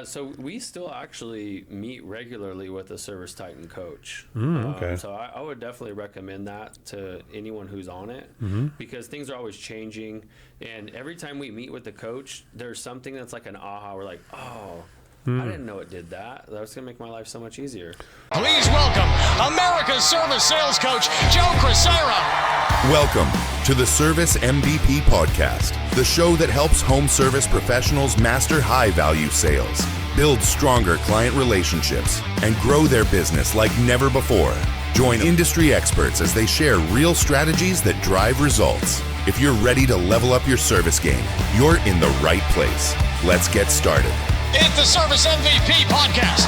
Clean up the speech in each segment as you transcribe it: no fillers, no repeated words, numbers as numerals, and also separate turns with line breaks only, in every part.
So we still actually meet regularly with a ServiceTitan coach.
Okay.
So I would definitely recommend that to anyone who's on it because things are always changing. And every time we meet with the coach, there's something that's like an aha. We're like, oh, I didn't know it did that. That was going to make my life so much easier.
Please welcome America's Service Sales Coach, Joe Crisara.
Welcome to the Service MVP Podcast, the show that helps home service professionals master high-value sales, build stronger client relationships, and grow their business like never before. Join industry experts as they share real strategies that drive results. If you're ready to level up your service game, you're in the right place. Let's get started.
It's the Service MVP Podcast.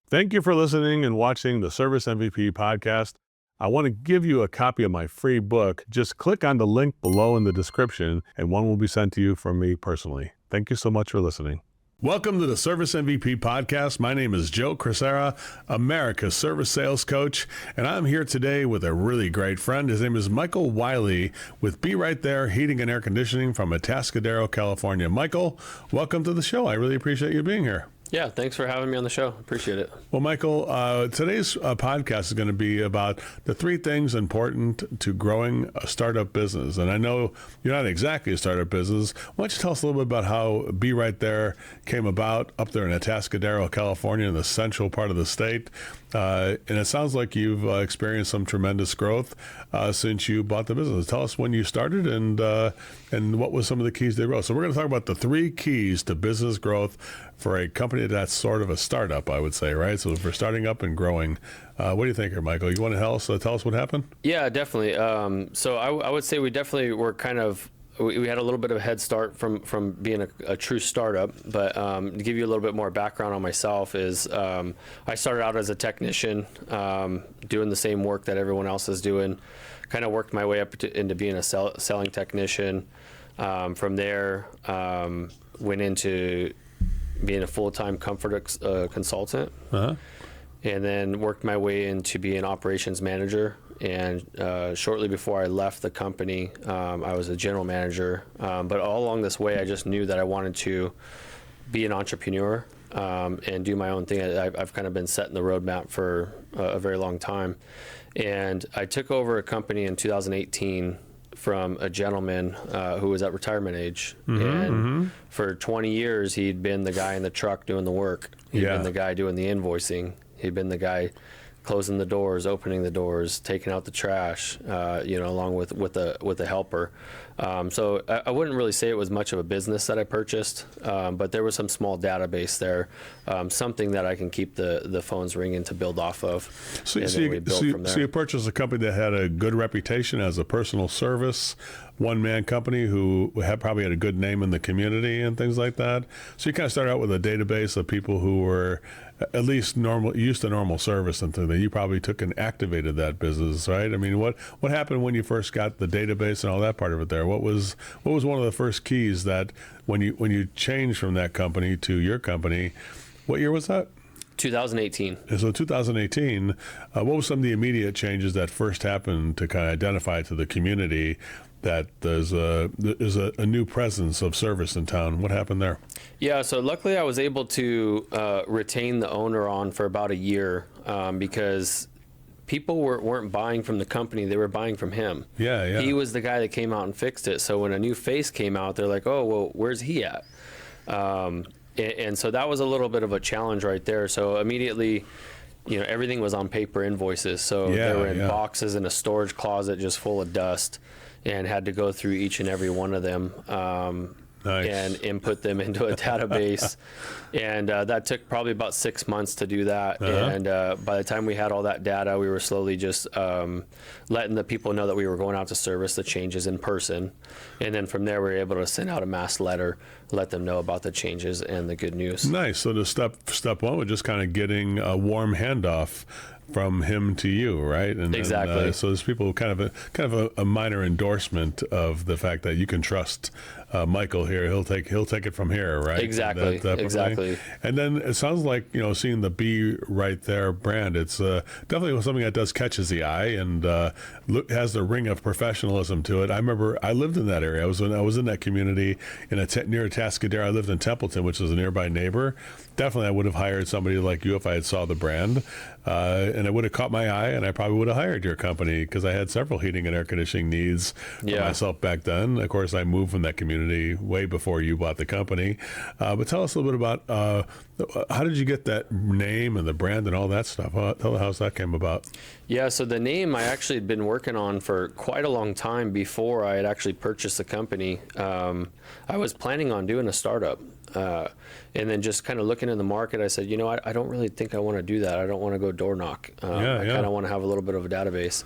Thank you for listening and watching the Service MVP Podcast. I want to give you a copy of my free book. Just click on the link below in the description and one will be sent to you from me personally. Thank you so much for listening. Welcome to the Service MVP Podcast. My name is Joe Crisara, America's Service Sales Coach, and I'm here today with a really great friend. His name is Michael Wiley with Be Right There Heating and Air Conditioning from Atascadero, California. Michael, welcome to the show. I really appreciate you being here.
Yeah, thanks for having me on the show. Appreciate it.
Well, Michael, today's podcast is going to be about the 3 things important to growing a startup business. And I know you're not exactly a startup business. Why don't you tell us a little bit about how Be Right There came about up there in Atascadero, California, in the central part of the state. And it sounds like you've experienced some tremendous growth since you bought the business. Tell us when you started and what was some of the keys to growth. So we're going to talk about the 3 keys to business growth for a company that's sort of a startup, I would say, right? So if we're starting up and growing, what do you think here, Michael? You want to tell us what happened?
Yeah, definitely. So I would say we definitely were we had a little bit of a head start from being a true startup, but to give you a little bit more background on myself is I started out as a technician doing the same work that everyone else is doing, kind of worked my way up into being a selling technician. From there, went into being a full-time comfort consultant, and then worked my way into being operations manager. And shortly before I left the company, I was a general manager. But all along this way, I just knew that I wanted to be an entrepreneur and do my own thing. I've kind of been setting the roadmap for a very long time. And I took over a company in 2018 from a gentleman who was at retirement age. For 20 years, he'd been the guy in the truck doing the work. He'd been the guy doing the invoicing. He'd been the guy closing the doors, opening the doors, taking out the trash, along with a helper. So I wouldn't really say it was much of a business that I purchased, but there was some small database there, something that I can keep the phones ringing to build off of.
So you purchased a company that had a good reputation as a personal service, one-man company who probably had a good name in the community and things like that. So you kind of started out with a database of people who were at least used to normal service and things. That you probably took and activated that business, right? I mean, what happened when you first got the database and all that part of it there? What was one of the first keys that when you changed from that company to your company? What year was that?
2018.
And so 2018, what were some of the immediate changes that first happened to kind of identify to the community that there's a new presence of service in town? What happened there?
Yeah, so luckily I was able to retain the owner on for about a year because people weren't buying from the company, they were buying from him.
Yeah.
He was the guy that came out and fixed it. So when a new face came out, they're like, oh, well, where's he at? And so that was a little bit of a challenge right there. So immediately, everything was on paper invoices. So they were in boxes in a storage closet just full of dust, and had to go through each and every one of them and input them into a database. And that took probably about 6 months to do that. And by the time we had all that data, we were slowly just letting the people know that we were going out to service the changes in person. And then from there, we were able to send out a mass letter, let them know about the changes and the good news.
Nice. So the step one was just kind of getting a warm handoff from him to you, right? And
exactly.
So there's people kind of a minor endorsement of the fact that you can trust Michael here. He'll take it from here, right?
Exactly.
That type of
Exactly.
thing. And then it sounds like, seeing the Be Right There brand, it's definitely something that does catches the eye and has the ring of professionalism to it. I remember I lived in that area. I was in that community near Atascadero. I lived in Templeton, which is a nearby neighbor. Definitely, I would have hired somebody like you if I had saw the brand, and it would have caught my eye, and I probably would have hired your company because I had several heating and air conditioning needs for myself back then. Of course, I moved from that community way before you bought the company. But tell us a little bit about how did you get that name and the brand and all that stuff? Tell us how that came about.
Yeah, so the name I actually had been working on for quite a long time before I had actually purchased the company. I was planning on doing a startup. And then just kind of looking in the market, I said, I don't really think I want to do that. I don't want to go door knock. I kind of want to have a little bit of a database.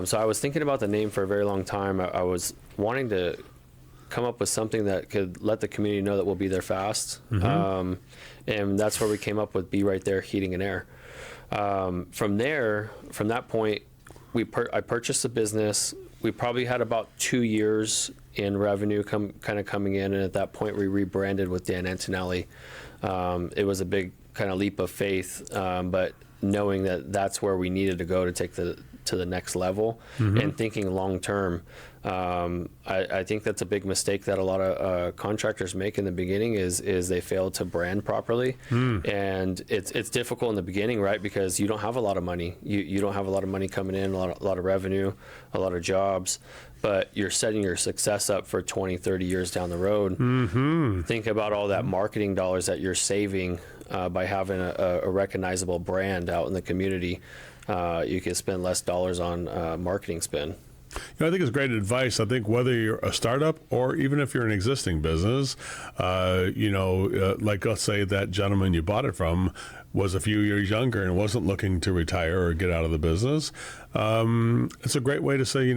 So I was thinking about the name for a very long time. I was wanting to come up with something that could let the community know that we'll be there fast. Mm-hmm. And that's where we came up with Be Right There Heating and Air. From that point, I purchased the business. We probably had about 2 years in revenue kind of coming in, and at that point we rebranded with Dan Antonelli. It was a big kind of leap of faith, but knowing that that's where we needed to go to take to the next level, mm-hmm. and thinking long term. I think that's a big mistake that a lot of contractors make in the beginning is they fail to brand properly. And it's difficult in the beginning, right? Because you don't have a lot of money. You don't have a lot of money coming in, a lot of revenue, a lot of jobs, but you're setting your success up for 20, 30 years down the road. Mm-hmm. Think about all that marketing dollars that you're saving by having a recognizable brand out in the community. You can spend less dollars on marketing spend.
I think it's great advice. I think whether you're a startup or even if you're an existing business, like let's say that gentleman you bought it from was a few years younger and wasn't looking to retire or get out of the business. It's a great way to say,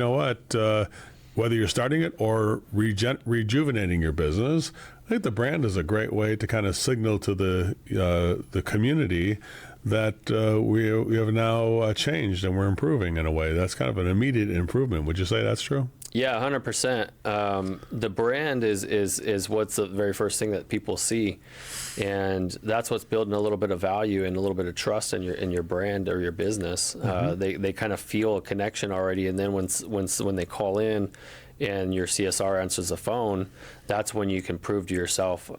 whether you're starting it or rejuvenating your business, I think the brand is a great way to kind of signal to the community that we have now changed and we're improving in a way. That's kind of an immediate improvement. Would you say that's true?
Yeah, 100%. The brand is what's the very first thing that people see, and that's what's building a little bit of value and a little bit of trust in your brand or your business. Mm-hmm. They kind of feel a connection already, and then when they call in and your CSR answers the phone, that's when you can prove to yourself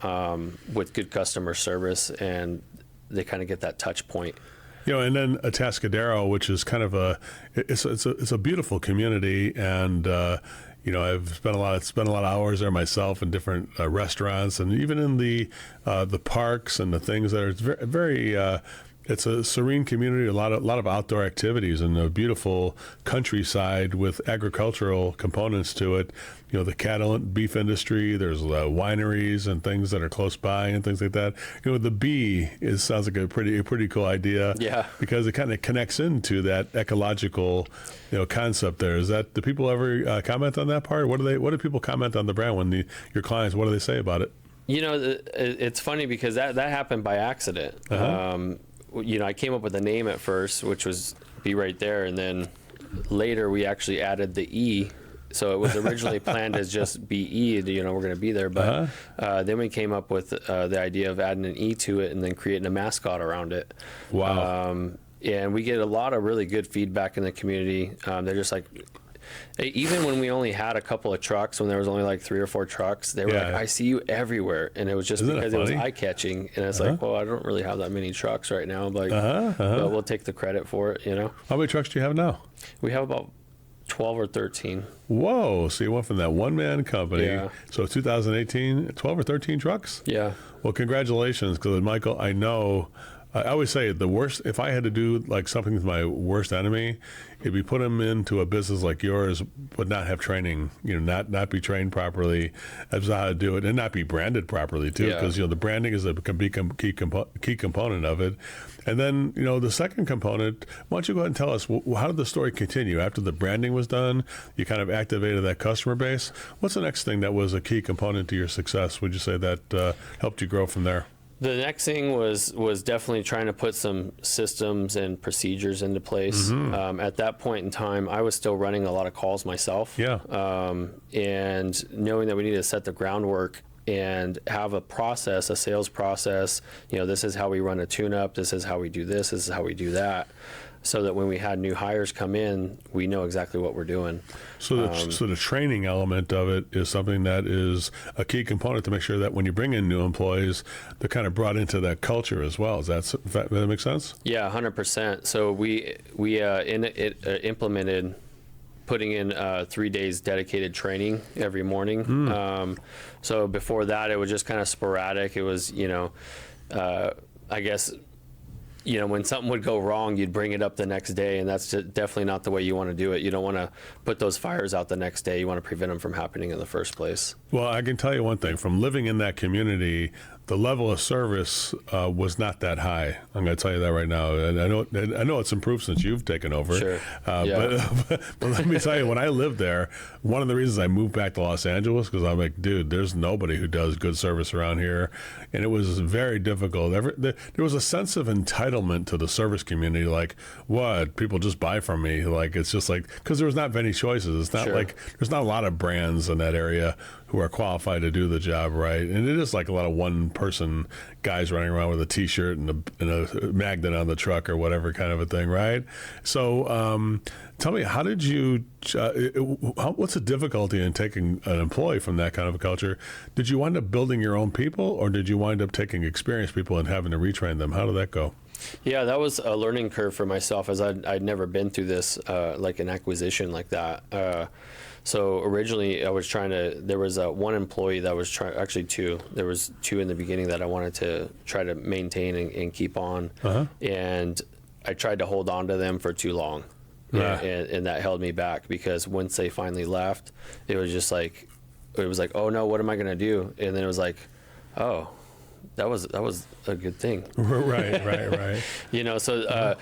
with good customer service, and they kind of get that touch point.
And then Atascadero, which is kind of it's a beautiful community, and I've spent a lot of hours there myself in different restaurants, and even in the parks and the things that are very. It's a serene community, a lot of outdoor activities, and a beautiful countryside with agricultural components to it. The cattle and beef industry. There's wineries and things that are close by and things like that. The bee sounds like a pretty cool idea. Yeah. Because it kind of connects into that ecological, concept there. Do people ever comment on that part? What do people comment on the brand when your clients? What do they say about it?
It's funny because that happened by accident. Uh-huh. I came up with a name at first, which was Be Right There, and then later we actually added the E. So it was originally planned as just BE, we're going to be there. But then we came up with the idea of adding an E to it and then creating a mascot around it.
Wow.
And we get a lot of really good feedback in the community. They're just like, even when we only had a couple of trucks, when there was only like 3 or 4 trucks, they were like, I see you everywhere. And it was just because it was eye-catching. And it's like, well, I don't really have that many trucks right now. But we'll take the credit for it,
How many trucks do you have now?
We have about 12 or 13.
Whoa. So you went from that one-man company. Yeah. So 2018, 12 or 13 trucks?
Yeah.
Well, congratulations, because Michael, I know, I always say the worst, if I had to do like something with my worst enemy, it'd be put him into a business like yours, but not have training, not be trained properly as to how to do it, and not be branded properly too, because the branding is a key component of it. And then the second component, why don't you go ahead and tell us how did the story continue after the branding was done? You kind of activated that customer base. What's the next thing that was a key component to your success? Would you say that helped you grow from there?
The next thing was definitely trying to put some systems and procedures into place. At that point in time, I was still running a lot of calls myself.
Yeah.
And knowing that we needed to set the groundwork and have a process, a sales process, this is how we run a tune-up, this is how we do this is how we do that, so that when we had new hires come in, we know exactly what we're doing.
So the training element of it is something that is a key component to make sure that when you bring in new employees, they're kind of brought into that culture as well. Does that make sense?
Yeah, 100%. So we implemented putting in 3 days dedicated training every morning. So before that, it was just kind of sporadic. It was, I guess, when something would go wrong, you'd bring it up the next day, and that's definitely not the way you want to do it. You don't want to put those fires out the next day. You want to prevent them from happening in the first place.
Well, I can tell you one thing. From living in that community, the level of service was not that high. I'm going to tell you that right now. And I know it's improved since you've taken over.
Sure.
But let me tell you, when I lived there, one of the reasons I moved back to Los Angeles, because I'm like, dude, there's nobody who does good service around here. And it was very difficult. There was a sense of entitlement to the service community, like, what? People just buy from me. Like, it's just like, because there was not many choices. It's not like, there's not a lot of brands in that area who are qualified to do the job, right? And it is like a lot of one-person guys running around with a T-shirt and a magnet on the truck or whatever kind of a thing, right? So tell me, how did you, what's the difficulty in taking an employee from that kind of a culture? Did you wind up building your own people, or did you wind up taking experienced people and having to retrain them? How did that go?
Yeah, that was a learning curve for myself, as I'd never been through this, like an acquisition like that. So originally I was there was one employee that was actually two. There was two in the beginning that I wanted to try to maintain and keep on. And I tried to hold on to them for too long. And that held me back, because once they finally left, it was like, oh no, what am I going to do? And then it was like, oh, that was a good thing.
Right.
So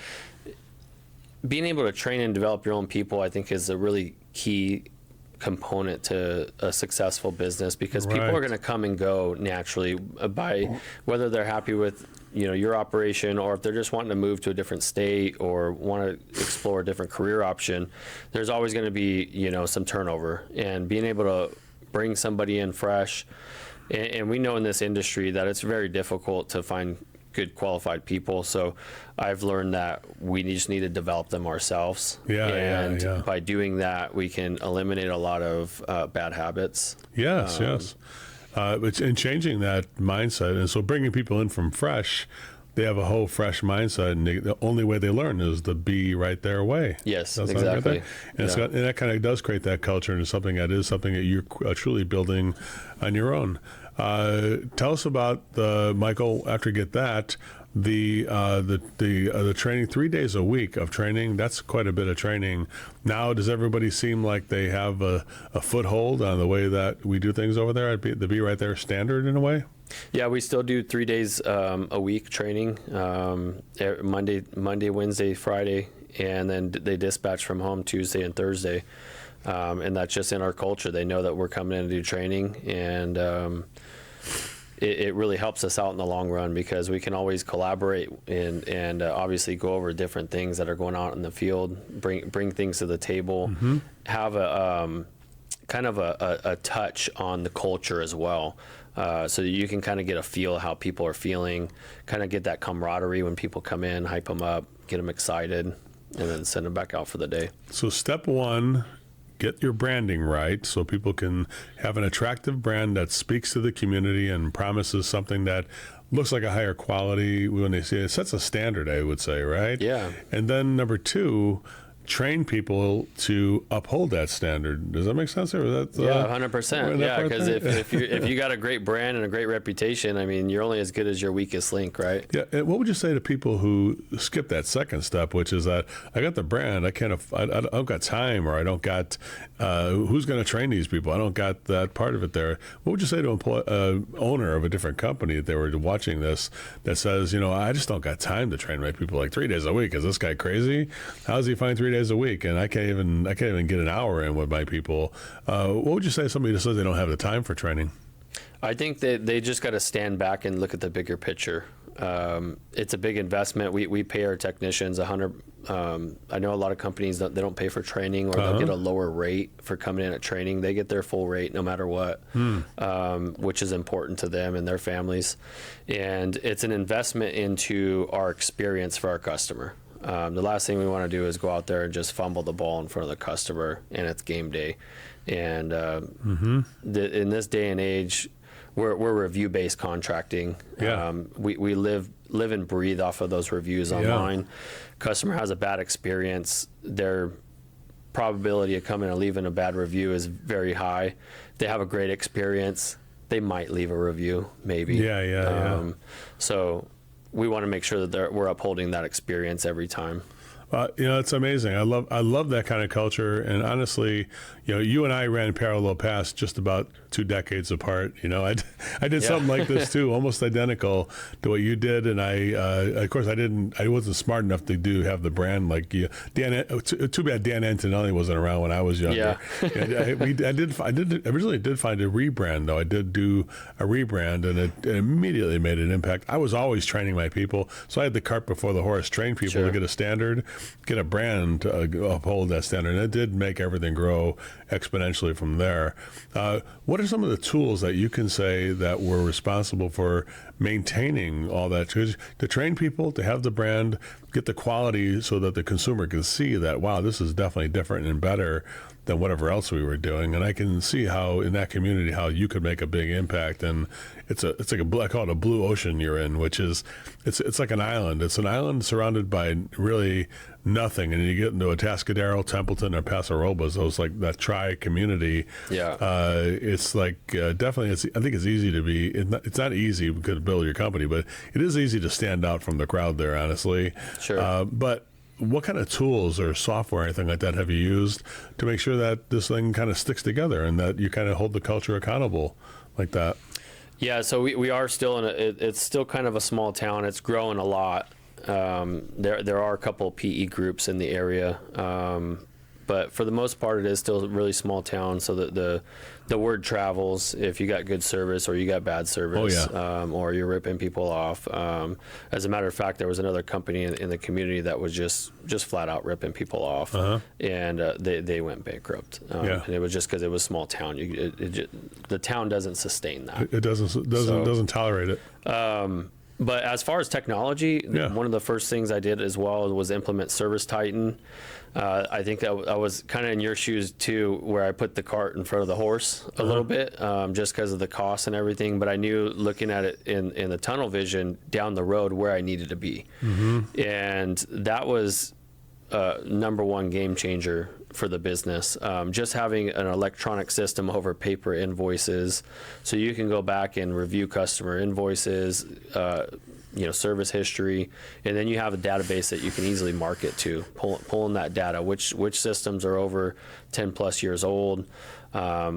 being able to train and develop your own people, I think, is a really key component to a successful business, because people are going to come and go naturally by whether they're happy with your operation, or if they're just wanting to move to a different state or want to explore a different career option. There's always going to be some turnover, and being able to bring somebody in fresh, and we know in this industry that it's very difficult to find good qualified people. So I've learned that we just need to develop them ourselves. And by doing that, we can eliminate a lot of bad habits.
Yes. And changing that mindset. And so bringing people in from fresh, they have a whole fresh mindset, and the only way they learn is to be right their way.
Yes, exactly.
And that kind of does create that culture, and it's something that you're truly building on your own. Tell us about Michael. After you get that, the training, 3 days a week of training. That's quite a bit of training. Now, does everybody seem like they have a foothold on the way that we do things over there? The Be Right There standard in a way.
Yeah, we still do 3 days a week training, Monday, Wednesday, Friday, and then they dispatch from home Tuesday and Thursday. And that's just in our culture. They know that we're coming in to do training, and it really helps us out in the long run, because we can always collaborate and obviously go over different things that are going on in the field, bring things to the table, have a kind of a touch on the culture as well. So that you can kind of get a feel of how people are feeling, kind of get that camaraderie when people come in, hype them up, get them excited, and then send them back out for the day.
So step one, get your branding right so people can have an attractive brand that speaks to the community and promises something that looks like a higher quality when they see it. It sets a standard, I would say, right?
Yeah.
And then number two, train people to uphold that standard. Does that make sense? Or is that,
100%. Yeah, because if you got a great brand and a great reputation, I mean, you're only as good as your weakest link, right?
Yeah. And what would you say to people who skip that second step, which is that I got the brand, I don't got time, or I don't got who's going to train these people? I don't got that part of it there. What would you say to an owner of a different company if they were watching this that says, I just don't got time to train my people like 3 days a week? Is this guy crazy? How does he find 3 days a week, and I can't even get an hour in with my people? What would you say to somebody that says they don't have the time for training?
I think that they just got to stand back and look at the bigger picture. It's a big investment. We pay our technicians I know a lot of companies they don't pay for training, or they'll get a lower rate for coming in at training. They get their full rate no matter what, which is important to them and their families. And it's an investment into our experience for our customer. The last thing we want to do is go out there and just fumble the ball in front of the customer, and it's game day. And in this day and age, we're review-based contracting.
Yeah.
We live and breathe off of those reviews online. Yeah. Customer has a bad experience, their probability of coming and leaving a bad review is very high. They have a great experience, they might leave a review, maybe.
Yeah.
So we want to make sure that we're upholding that experience every time.
It's amazing. I love that kind of culture. And honestly, you and I ran parallel paths just about 2 decades apart. I did something like this too, almost identical to what you did. And of course, I wasn't smart enough to have the brand like you. Too bad Dan Antonelli wasn't around when I was younger. Yeah. I originally did find a rebrand though. I did do a rebrand, and it immediately made an impact. I was always training my people, so I had the cart before the horse. Train people to get a standard, get a brand to uphold that standard, and it did make everything grow exponentially from there. What are some of the tools that you can say that were responsible for maintaining all that? To train people, to have the brand, get the quality so that the consumer can see that, wow, this is definitely different and better than whatever else we were doing. And I can see how in that community, how you could make a big impact. And it's like I call it a blue ocean you're in, which is, it's like an island. It's an island surrounded by really nothing. And you get into Atascadero, Templeton, or Paso Robles, those like that tri-community. Yeah. It's like, definitely, I think it's easy to be, it's not easy to build your company, but it is easy to stand out from the crowd there, honestly.
Sure.
But what kind of tools or software or anything like that have you used to make sure that this thing kind of sticks together and that you kind of hold the culture accountable like that?
Yeah, so we are still it's still kind of a small town. It's growing a lot. There are a couple of PE groups in the area, but for the most part, it is still a really small town. So that the word travels if you got good service or you got bad service, or you're ripping people off. As a matter of fact, there was another company in the community that was just flat out ripping people off, and they went bankrupt. And it was just because it was a small town. The town doesn't sustain that.
It doesn't tolerate it.
But as far as technology, one of the first things I did as well was implement ServiceTitan. I think that I was kind of in your shoes too, where I put the cart in front of the horse a little bit, just because of the cost and everything. But I knew looking at it in the tunnel vision down the road where I needed to be. And that was number one game changer for the business. Just having an electronic system over paper invoices, so you can go back and review customer invoices, service history, and then you have a database that you can easily market to, pulling that data, which systems are over 10 plus years old,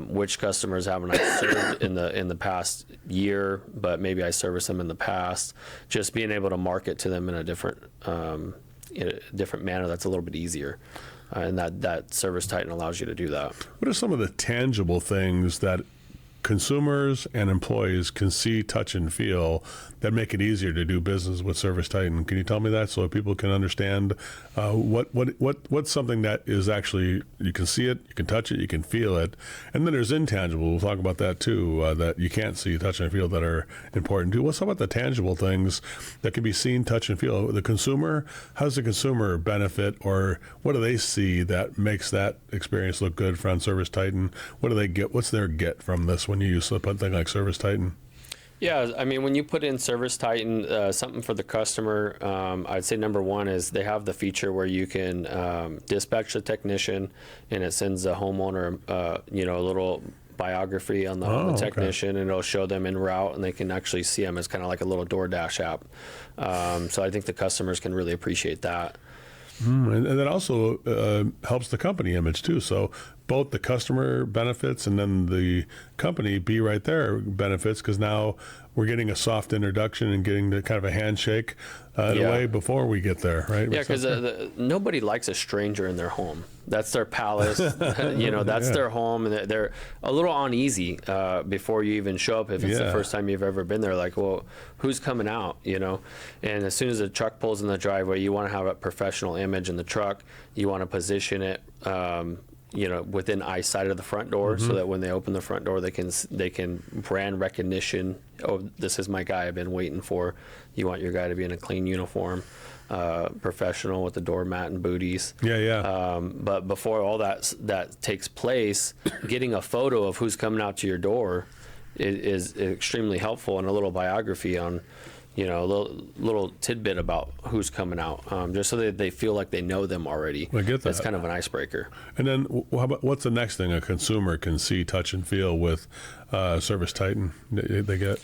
which customers haven't I served in the past year, but maybe I serviced them in the past. Just being able to market to them in a different manner that's a little bit easier. And that ServiceTitan allows you to do that.
What are some of the tangible things that consumers and employees can see, touch, and feel that make it easier to do business with ServiceTitan? Can you tell me that so people can understand what's something that is actually, you can see it, you can touch it, you can feel it, and then there's intangible. We'll talk about that too, that you can't see, touch, and feel that are important too. What's about the tangible things that can be seen, touch, and feel? The consumer, how does the consumer benefit, or what do they see that makes that experience look good from ServiceTitan? What do they get? What's their get from this when you use something like ServiceTitan?
Yeah, I mean, when you put in ServiceTitan, something for the customer, I'd say number one is they have the feature where you can dispatch the technician, and it sends the homeowner, a little biography on the technician, and it'll show them en route, and they can actually see them as kind of like a little DoorDash app. So I think the customers can really appreciate that.
And that also helps the company image too. So both the customer benefits and then the company be right there benefits, because now we're getting a soft introduction and getting the kind of a handshake in a way before we get there, right?
Yeah, because nobody likes a stranger in their home. That's their palace, that's their home, and they're a little uneasy before you even show up if it's the first time you've ever been there. Like, well, who's coming out, And as soon as the truck pulls in the driveway, you want to have a professional image in the truck. You want to position it, within eyesight of the front door, so that when they open the front door, they can brand recognition. Oh, this is my guy I've been waiting for. You want your guy to be in a clean uniform, professional with the doormat and booties. But before all that takes place, getting a photo of who's coming out to your door is extremely helpful, and a little biography on, a little tidbit about who's coming out, just so that they feel like they know them already.
I get that.
That's kind of an icebreaker.
And then what's the next thing a consumer can see, touch, and feel with ServiceTitan they get?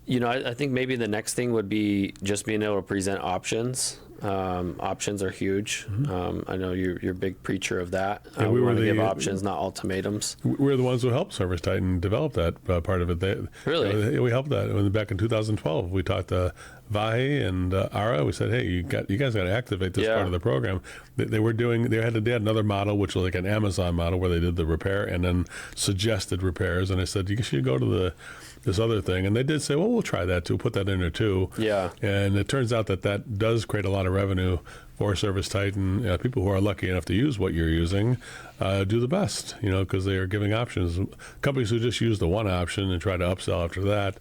I think maybe the next thing would be just being able to present options. Options are huge. I know you're a big preacher of that. We want to give options, not ultimatums.
We're the ones who helped ServiceTitan develop that part of it.
Really?
We helped that. Back in 2012, we talked to Vahe and Ara. We said, hey, you guys got to activate this part of the program. They had another model, which was like an Amazon model, where they did the repair and then suggested repairs. And I said, you should go to this other thing. And they did say, well, we'll try that too, put that in there too.
Yeah.
And it turns out that does create a lot of revenue for ServiceTitan. People who are lucky enough to use what you're using do the best, because they are giving options. Companies who just use the one option and try to upsell after that,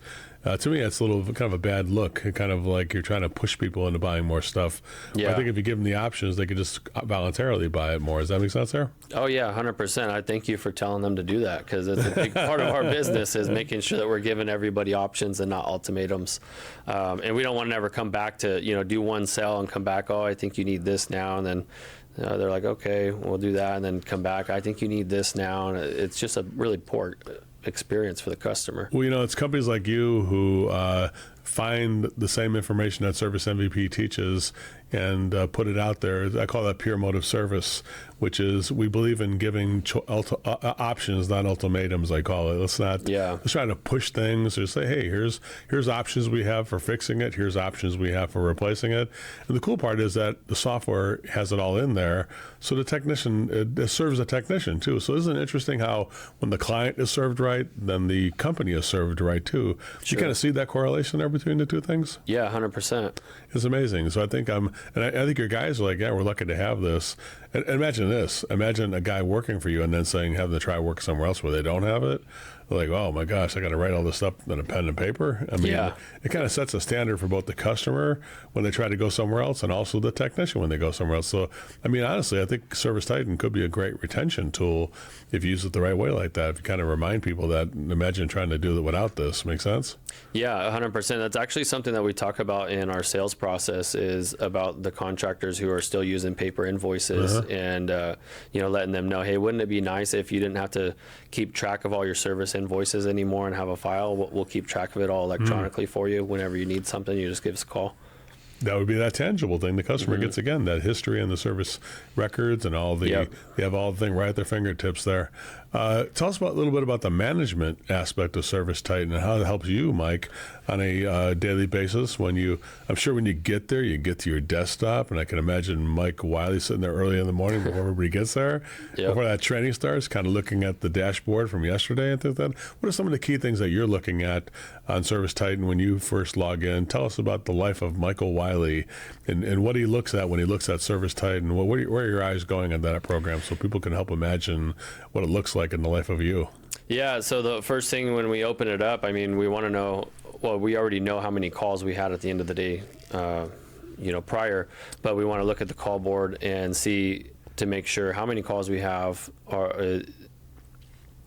to me, that's a little kind of a bad look. Kind of like you're trying to push people into buying more stuff.
Yeah.
I think if you give them the options, they could just voluntarily buy it more. Does that make sense there?
Oh, yeah, 100%. I thank you for telling them to do that, because it's a big part of our business is making sure that we're giving everybody options and not ultimatums. And we don't want to ever come back to, do one sell and come back, oh, I think you need this now. And then they're like, okay, we'll do that. And then come back, I think you need this now. And it's just a really poor experience for the customer.
Well, it's companies like you who find the same information that Service MVP teaches and put it out there. I call that pure motive service, which is we believe in giving options, not ultimatums, I call it. Let's try to push things or say, hey, here's options we have for fixing it. Here's options we have for replacing it. And the cool part is that the software has it all in there. So the technician, it serves a technician too. So isn't it interesting how when the client is served right, then the company is served right too?
Sure.
You kind of see that correlation there between the two things?
Yeah, 100%.
It's amazing. So I think I think your guys are like, yeah, we're lucky to have this. And imagine this. Imagine a guy working for you and then saying, have them try work somewhere else where they don't have it. They're like, oh my gosh, I got to write all this stuff on a pen and paper. I mean, it kind of sets a standard for both the customer when they try to go somewhere else and also the technician when they go somewhere else. So, I mean, honestly, I think ServiceTitan could be a great retention tool if you use it the right way like that. If you kind of remind people that, imagine trying to do it without this. Make sense?
Yeah, 100%. That's actually something that we talk about in our sales process, is about the contractors who are still using paper invoices and, letting them know, hey, wouldn't it be nice if you didn't have to keep track of all your service invoices anymore and have a file? We'll keep track of it all electronically for you. Whenever you need something, you just give us a call.
That would be that tangible thing. The customer gets, again, that history and the service records and all the, they have all the thing right at their fingertips there. Tell us a little bit about the management aspect of ServiceTitan and how it helps you, Mike, on a daily basis. I'm sure when you get there, you get to your desktop, and I can imagine Mike Wiley sitting there early in the morning before everybody gets there, before that training starts, kind of looking at the dashboard from yesterday and things like that. What are some of the key things that you're looking at on ServiceTitan when you first log in? Tell us about the life of Michael Wiley and what he looks at when he looks at ServiceTitan. Where are your eyes going in that program so people can help imagine what it looks like in the life of you?
Yeah, so the first thing when we open it up, I mean, we want to know, well, we already know how many calls we had at the end of the day, prior, but we want to look at the call board and see to make sure how many calls we have, and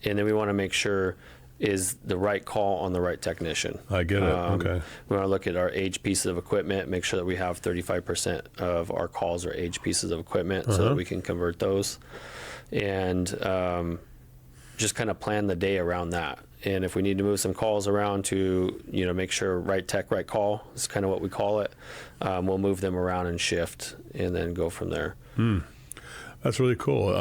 then we want to make sure is the right call on the right technician.
I get it. Okay.
We want to look at our aged pieces of equipment, make sure that we have 35% of our calls are aged pieces of equipment so that we can convert those. And just kind of plan the day around that. And if we need to move some calls around to, make sure right tech, right call is kind of what we call it, we'll move them around and shift and then go from there.
That's really cool.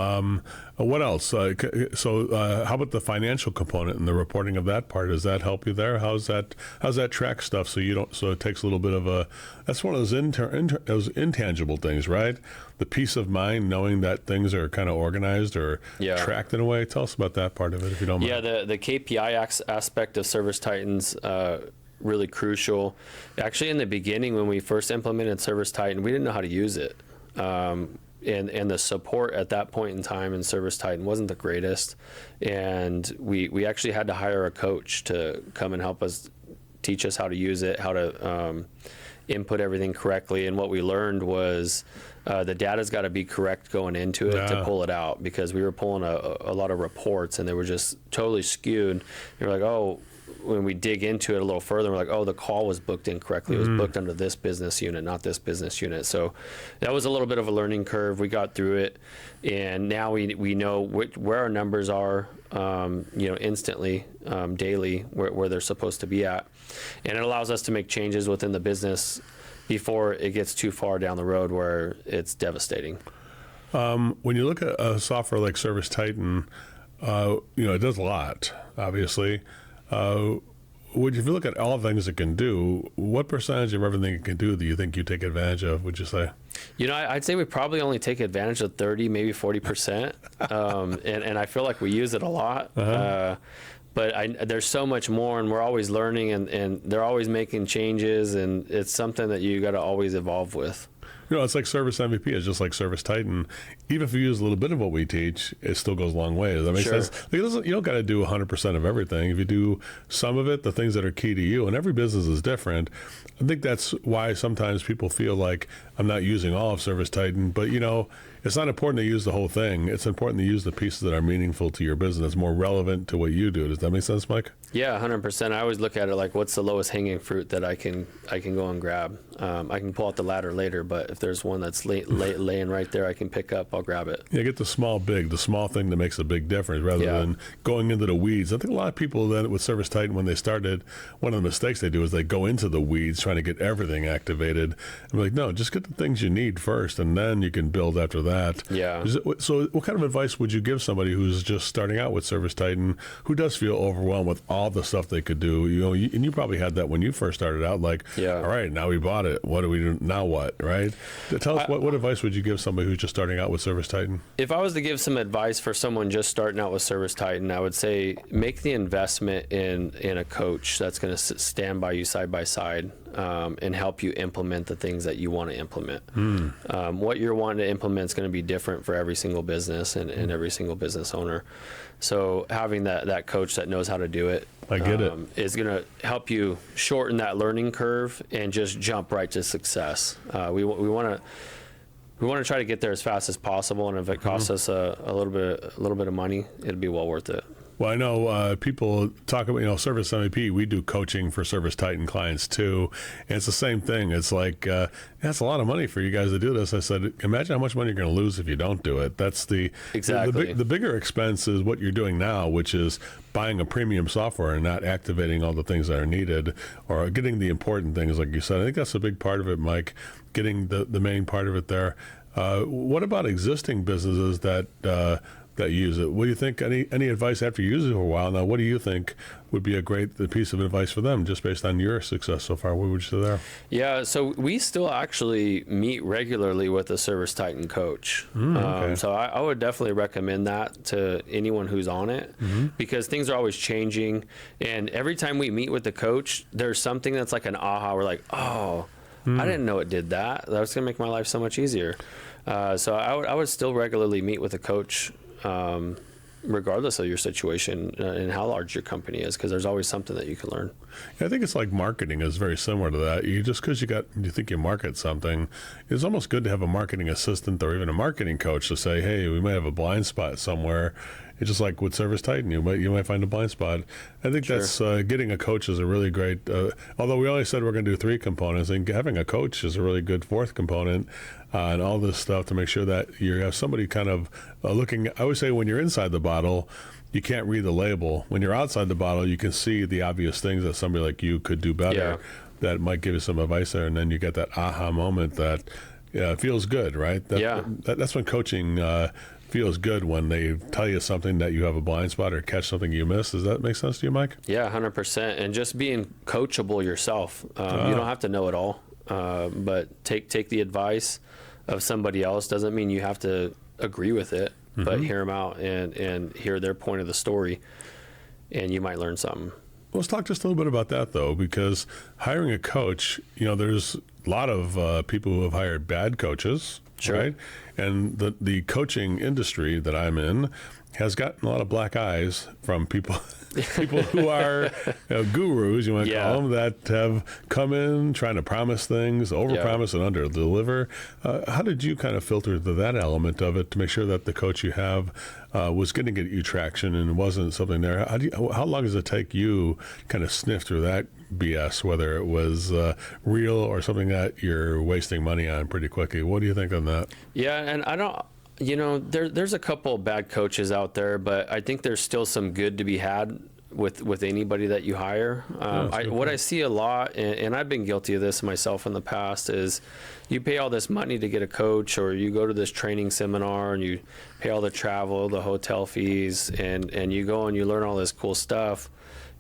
What else? How about the financial component and the reporting of that part? Does that help you there? How's that track stuff? So you don't. So it takes a little bit of a. That's one of those intangible things, right? The peace of mind, knowing that things are kind of organized or tracked in a way. Tell us about that part of it, if you don't mind.
Yeah, the KPI aspect of ServiceTitan's really crucial. Actually, in the beginning, when we first implemented ServiceTitan, we didn't know how to use it. And the support at that point in time in ServiceTitan wasn't the greatest. And we actually had to hire a coach to come and help us, teach us how to use it, how to input everything correctly. And what we learned was the data's got to be correct going into it to pull it out, because we were pulling a lot of reports and they were just totally skewed. You're like, oh, when we dig into it a little further, we're like, oh, the call was booked incorrectly. It was booked under this business unit, not this business unit. So that was a little bit of a learning curve. We got through it, and now we know where our numbers are, instantly, daily, where they're supposed to be at. And it allows us to make changes within the business before it gets too far down the road where it's devastating.
When you look at a software like ServiceTitan, it does a lot, obviously. If you look at all the things it can do, what percentage of everything it can do do you think you take advantage of, would you say?
I'd say we probably only take advantage of 30, maybe 40%. And I feel like we use it a lot. But there's so much more, and we're always learning, and they're always making changes, and it's something that you got to always evolve with.
It's like Service MVP. It's just like ServiceTitan. Even if you use a little bit of what we teach, it still goes a long way. Does that make sense? Because you don't got to do 100% of everything. If you do some of it, the things that are key to you, and every business is different, I think that's why sometimes people feel like I'm not using all of ServiceTitan. But, it's not important to use the whole thing. It's important to use the pieces that are meaningful to your business, more relevant to what you do. Does that make sense, Mike?
Yeah, 100%. I always look at it like, what's the lowest hanging fruit that I can go and grab? I can pull out the ladder later, but if there's one that's laying right there I can pick up, I'll grab it.
Yeah, get the small thing that makes a big difference rather than going into the weeds. I think a lot of people that with ServiceTitan, when they started, one of the mistakes they do is they go into the weeds trying to get everything activated. I'm like, no, just get the things you need first, and then you can build after that.
Yeah.
So what kind of advice would you give somebody who's just starting out with ServiceTitan, who does feel overwhelmed with all the stuff they could do? And you probably had that when you first started out, like, all right, now we bought it. What do we do now? What, right? Tell us what advice would you give somebody who's just starting out with ServiceTitan?
If I was to give some advice for someone just starting out with ServiceTitan, I would say make the investment in a coach that's going to stand by you side by side and help you implement the things that you want to implement. What you're wanting to implement is going to be different for every single business and every single business owner. So having that coach that knows how to do it,
I get it,
is going to help you shorten that learning curve and just jump right to success. We want to try to get there as fast as possible, and if it costs us a little bit of money, it'll be well worth it.
Well, I know people talk about, Service MVP, we do coaching for ServiceTitan clients too. And it's the same thing. It's like, that's a lot of money for you guys to do this. I said, imagine how much money you're going to lose if you don't do it. That's the bigger expense is what you're doing now, which is buying a premium software and not activating all the things that are needed, or getting the important things, like you said. I think that's a big part of it, Mike, getting the main part of it there. What about existing businesses that use it? What do you think? Any advice after you use it for a while now? What do you think would be a great piece of advice for them, just based on your success so far? What would you say there?
Yeah, so we still actually meet regularly with a ServiceTitan coach. Okay. So I would definitely recommend that to anyone who's on it, because things are always changing, and every time we meet with the coach, there's something that's like an aha. We're like, oh, I didn't know it did that. That was going to make my life so much easier. So I would still regularly meet with a coach, regardless of your situation and how large your company is, because there's always something that you can learn.
Yeah, I think it's like marketing is very similar to that. Just because you think you market something, it's almost good to have a marketing assistant or even a marketing coach to say, hey, we might have a blind spot somewhere. It's just like with ServiceTitan, you might find a blind spot. I think that's getting a coach is a really great. Although we only said we're going to do 3 components, and having a coach is a really good 4th component, and all this stuff to make sure that you have somebody kind of looking. I would say when you're inside the bottle, you can't read the label. When you're outside the bottle, you can see the obvious things that somebody like you could do better. That might give you some advice there, and then you get that aha moment that it feels good, right? That's when coaching feels good, when they tell you something that you have a blind spot or catch something you missed. Does that make sense to you, Mike?
Yeah, 100%. And just being coachable yourself. You don't have to know it all, but take the advice of somebody else. Doesn't mean you have to agree with it, but hear them out and hear their point of the story, and you might learn something.
Let's talk just a little bit about that, though, because hiring a coach, there's a lot of people who have hired bad coaches, right? And the coaching industry that I'm in has gotten a lot of black eyes from people who are gurus, you might call them, that have come in trying to promise things, overpromise and underdeliver. How did you kind of filter that element of it to make sure that the coach you have was going to get you traction and wasn't something there? How long does it take you kind of sniff through that BS, whether it was real or something that you're wasting money on pretty quickly? What do you think on that?
Yeah, and I don't. There's a couple of bad coaches out there, but I think there's still some good to be had with anybody that you hire. What I see a lot, and I've been guilty of this myself in the past, is you pay all this money to get a coach, or you go to this training seminar and you pay all the travel, the hotel fees, and you go and you learn all this cool stuff,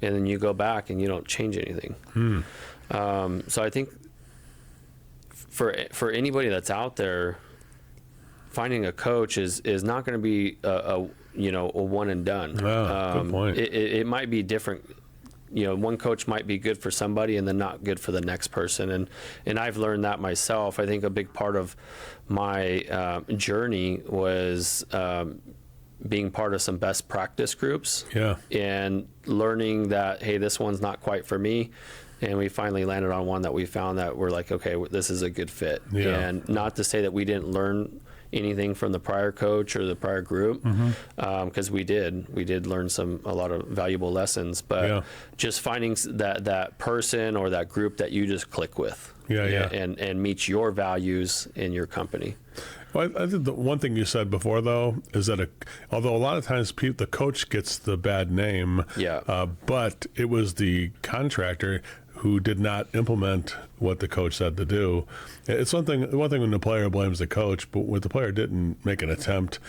and then you go back and you don't change anything. So I think for anybody that's out there, finding a coach is not going to be a one and done.
Good point.
It might be different. One coach might be good for somebody and then not good for the next person. And I've learned that myself. I think a big part of my journey was being part of some best practice groups. And learning that, hey, this one's not quite for me. And we finally landed on one that we found that we're like, okay, this is a good fit. And not to say that we didn't learn anything from the prior coach or the prior group, because we did learn a lot of valuable lessons, but just finding that person or that group that you just click with and meets your values in your company.
Well, I think the one thing you said before, though, is that although a lot of times the coach gets the bad name, but it was the contractor who did not implement what the coach said to do. It's one thing when the player blames the coach, but when the player didn't make an attempt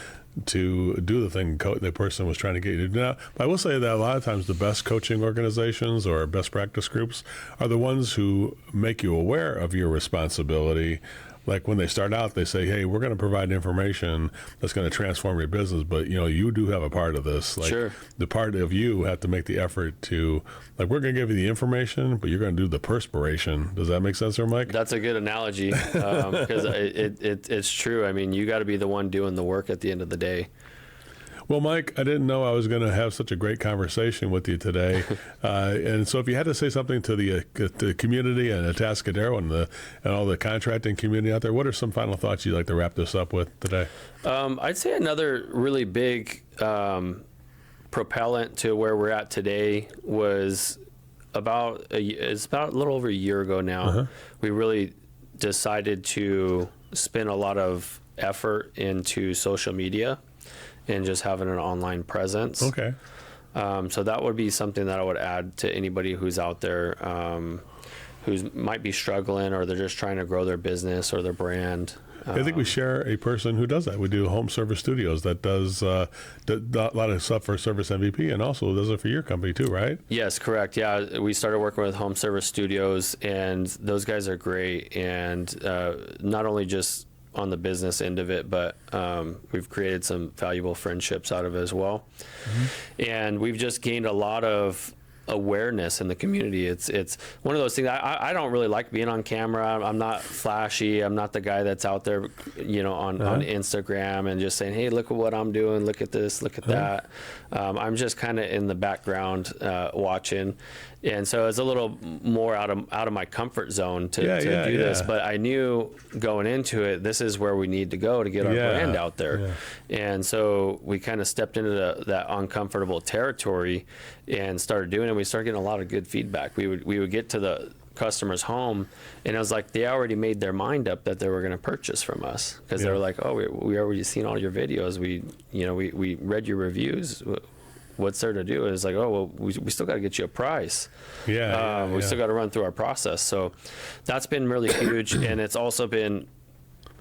to do the thing the person was trying to get you to do. Now, I will say that a lot of times the best coaching organizations or best practice groups are the ones who make you aware of your responsibility. Like when they start out, they say, hey, we're going to provide information that's going to transform your business, but you do have a part of this. Like the part of you have to make the effort to, like, we're going to give you the information, but you're going to do the perspiration. Does that make sense there, Mike?
That's a good analogy, because it's true. I mean, you got to be the one doing the work at the end of the day.
Well, Mike, I didn't know I was going to have such a great conversation with you today. And so if you had to say something to the community and Atascadero and all the contracting community out there, what are some final thoughts you'd like to wrap this up with today?
I'd say another really big propellant to where we're at today was it's about a little over a year ago now. We really decided to spend a lot of effort into social media and just having an online presence.
Okay.
So that would be something that I would add to anybody who's out there who might be struggling, or they're just trying to grow their business or their brand.
I think we share a person who does that. We do Home Service Studios that does a lot of stuff for Service MVP, and also does it for your company too, right?
Yes, correct. Yeah, we started working with Home Service Studios, and those guys are great. And not only just on the business end of it, but we've created some valuable friendships out of it as well. And we've just gained a lot of awareness in the community. It's one of those things. I don't really like being on camera. I'm not flashy. I'm not the guy that's out there, on Instagram and just saying, hey, look at what I'm doing. Look at this, look at that. I'm just kind of in the background watching. And so it's a little more out of my comfort zone to do this. But I knew going into it, this is where we need to go to get our brand out there. And so we kind of stepped into that uncomfortable territory and started doing it. We started getting a lot of good feedback. We would get to the customer's home, and it was like they already made their mind up that they were going to purchase from us, because they were like, oh, we already seen all your videos. We read your reviews. What's there to do? It's like, oh, well, we still got to get you a price. We still got to run through our process. So that's been really huge. And it's also been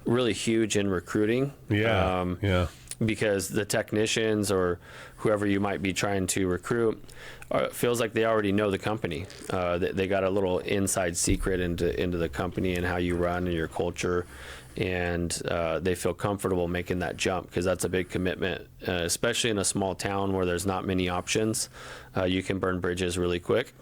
really huge in recruiting.
Yeah.
Because the technicians or whoever you might be trying to recruit feels like they already know the company. They got a little inside secret into the company and how you run and your culture, and they feel comfortable making that jump because that's a big commitment, especially in a small town where there's not many options. You can burn bridges really quick.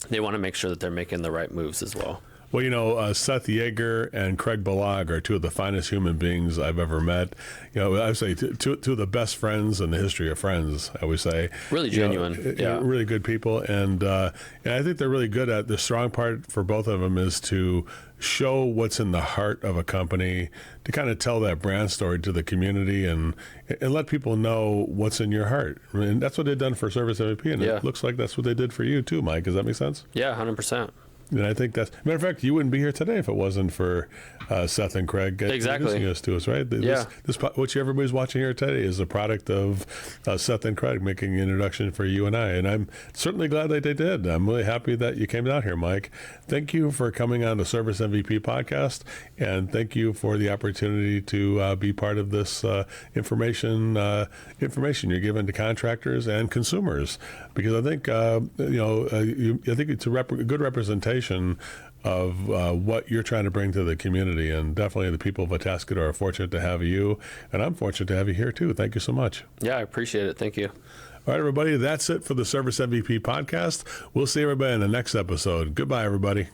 They want to make sure that they're making the right moves as well.
Well, Seth Yeager and Craig Balog are two of the finest human beings I've ever met. I would say two of the best friends in the history of friends, I would say.
Really genuine. Yeah.
Really good people. And I think they're really good at the strong part for both of them is to show what's in the heart of a company, to kind of tell that brand story to the community and let people know what's in your heart. And that's what they've done for Service MVP. And it looks like that's what they did for you too, Mike. Does that make sense?
Yeah, 100%.
And I think that's, matter of fact, you wouldn't be here today if it wasn't for Seth and Craig introducing us to us, right? This, what everybody's watching here today is a product of Seth and Craig making an introduction for you and I. And I'm certainly glad that they did. I'm really happy that you came down here, Mike. Thank you for coming on the Service MVP podcast. And thank you for the opportunity to be part of this information you're giving to contractors and consumers. Because I think, I think it's a good representation of what you're trying to bring to the community, and definitely the people of Atascadero are fortunate to have you, and I'm fortunate to have you here too. Thank you so much.
Yeah, I appreciate it. Thank you.
All right, everybody, that's it for the Service MVP podcast. We'll see everybody in the next episode. Goodbye, everybody.